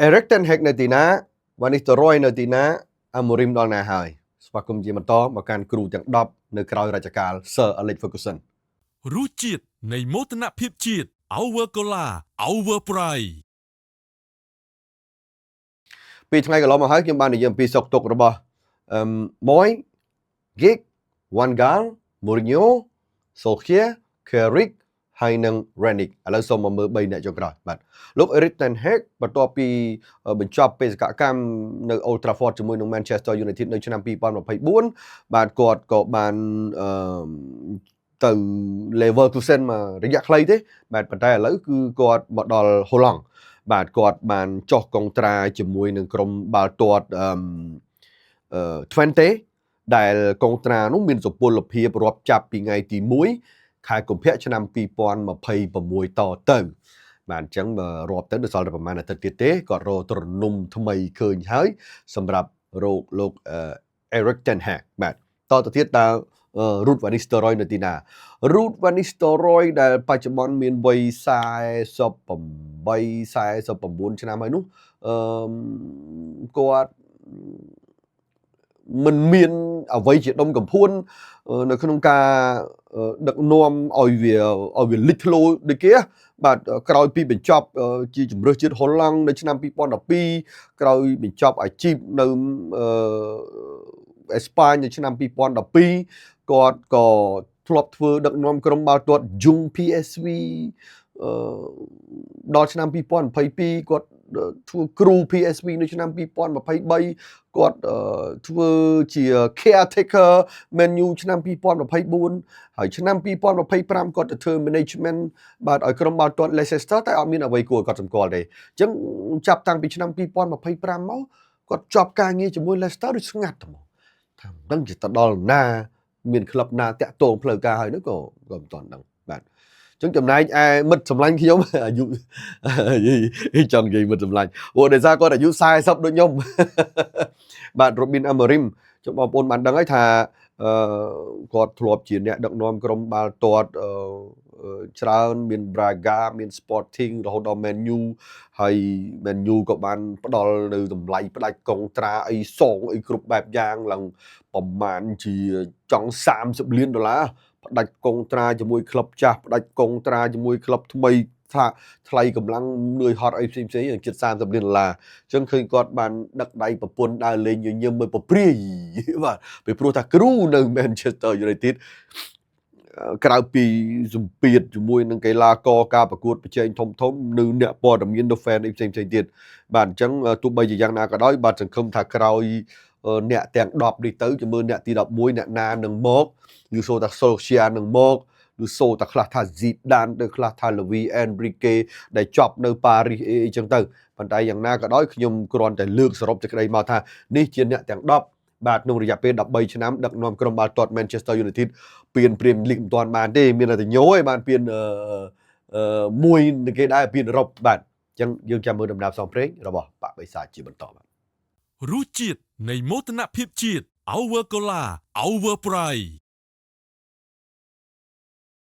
Eric Ten Hag នៅទីណា Van Nistelrooy នៅទីណា Amorim ដល់ណាហើយស្វាគមន៍ជាបន្តមកកាន់គ្រូទាំង10នៅក្រៅរជ្ជកាល Sir Alex Ferguson រសជាតិនៃមោទនភាពជាតិ Our Cola Our Pride ពីថ្ងៃកន្លងមកហើយខ្ញុំបាននិយាយអំពីសុខទុក្ខរបស់Moy Giggs Van Gaal Mourinho Solskjaer Carrick ហើយនិង Rangnick ឥឡូវសូមមកមើល3អ្នកចុងក្រោយបាទលោក Erik ten Hag បន្ទាប់ពីបញ្ចប់បេសកកម្មនៅ Old Trafford ជាមួយនឹង Manchester United នៅឆ្នាំ2024បាទគាត់ក៏បានទៅ Leverkusen មករយៈខ្លីទេបាទប៉ុន្តែឥឡូវគឺគាត់មកដល់ Holland បាទគាត់បានចុះកុងត្រាជាមួយនឹងក្រុមបាល់ទាត់Twente ដែលកុងត្រានោះមានសុពលភាពរាប់ចាប់ពីថ្ងៃទី1ខែកុម្ភៈឆ្នាំ2026តទៅបាទអញ្ចឹងបើរាប់ទៅដល់សល់តែប្រហែលអាទិត្យទៀតទេគាត់រកទ្រនំថ្មីឃើញហើយសម្រាប់លោកErik ten Hag បាទតទៅទៀតតើRuud van Nistelrooy នៅទីណា Ruud van Nistelrooy ដែលបច្ចុប្បន្នមានវ័យ48 49ឆ្នាំហើយនោះគាត់មិនមានអ្វីជាដុំកំភួននៅក្នុងការដឹកនាំឲ្យវាលេចធ្លោដូចគេបាទក្រោយពីបញ្ចប់ជាជំរឿសជាតិហូឡង់នៅឆ្នាំ2012ក្រោយបញ្ចប់អាជីពនៅអេស្ប៉ាញនៅឆ្នាំ2012គាត់ក៏ធ្លាប់ធ្វើដឹកនាំក្រុមបាល់ទាត់ Young PSV ដល់ឆ្នាំ2022គាត់ធ្វើគ្រូ PSV នៅឆ្នាំ2023គាត់ធ្វើជា caretaker Man U ឆ្នាំ2024ហើយឆ្នាំ2025គាត់ទៅធ្វើ management បាទឲ្យក្រុមបាល់ទាត់ Leicester តែអត់មានអ្វីគួរឲ្យកត់សម្គាល់ទេអញ្ចឹងចាប់តាំងពីឆ្នាំ2025មកគាត់ជាប់ការងារជាមួយ Leicester ដូចស្ងាត់ហ្មងថាមិនដឹងជាទៅដល់ណាមានក្លឹបណាតាក់ទងផ្លូវការហើយនោះក៏មិនទាន់ដឹងបាទចឹងចំណែកឯមិត្តសម្លាញ់ខ្ញុំអាយុចង់និយាយមិត្តសម្លាញ់ព្រោះដោយសារគាត់អាយុ40ដូចខ្ញុំបាទ Robin Amorim ចឹងបងប្អូនបានដឹងហើយថាគាត់ធ្លាប់ជាអ្នកដឹកនាំក្រុមបាល់ទាត់ច្រើនមាន Braga មាន Sporting រហូតដល់ Man U ហើយ Man U ក៏បានផ្ដល់នៅតម្លៃផ្ដាច់កុងត្រាអីសងអីគ្រប់បែបយ៉ាងឡើងប្រមាណជាចង់$30 លានផ្ដាច់កុងត្រាជាមួយក្លឹបចាស់ផ្ដាច់កុងត្រាជាមួយក្លឹបថ្មីថាថ្លៃកម្លាំងនឿយហត់អីផ្សេងៗជិត$30 លានអញ្ចឹងឃើញគាត់បានដឹកដៃប្រពន្ធដើរលេងញញឹមមើលប្រព្រាយបាទពីព្រោះថាគ្រូនៅ Manchester United ក្រៅពីសម្ពាធជាមួយនឹងកីឡាករការប្រកួតប្រជែងធំនៅអ្នកព័ត៌មាននៅ fan អីផ្សេងៗទៀតបាទអញ្ចឹងទោះបីជាយ៉ាងណាក៏ដោយបាទសង្ឃឹមថាក្រោយអ្នកទាំង10នេះទៅជាមួយអ្នកទី11អ្នកណានឹងមកឬសូថា Solskjaer នឹងមកឬសូថាខ្លះថា Zidane ទៅខ្លះថា Luis Enrique ដែលចប់នៅប៉ារីសអីចឹងទៅប៉ុន្តែយ៉ាងណាក៏ដោយខ្ញុំគ្រាន់តែលើកសរុបសេចក្តីមកថានេះជាអ្នកទាំង10បាទក្នុងរយៈពេល13ឆ្នាំដឹកនាំក្រុមបាល់ទាត់ Manchester United ពាន Premier League មិនទាន់បានទេមានតែញយឯងបានពានមួយគេដែរពានអឺរ៉ុបបាទអញ្ចឹងយើងចាំមើលដំណើរផ្សងព្រេងរបស់បាក់បិសាចជាបន្តបាទរសជាតិនៃមោទនភាពជាតិ Our Cola Our Pride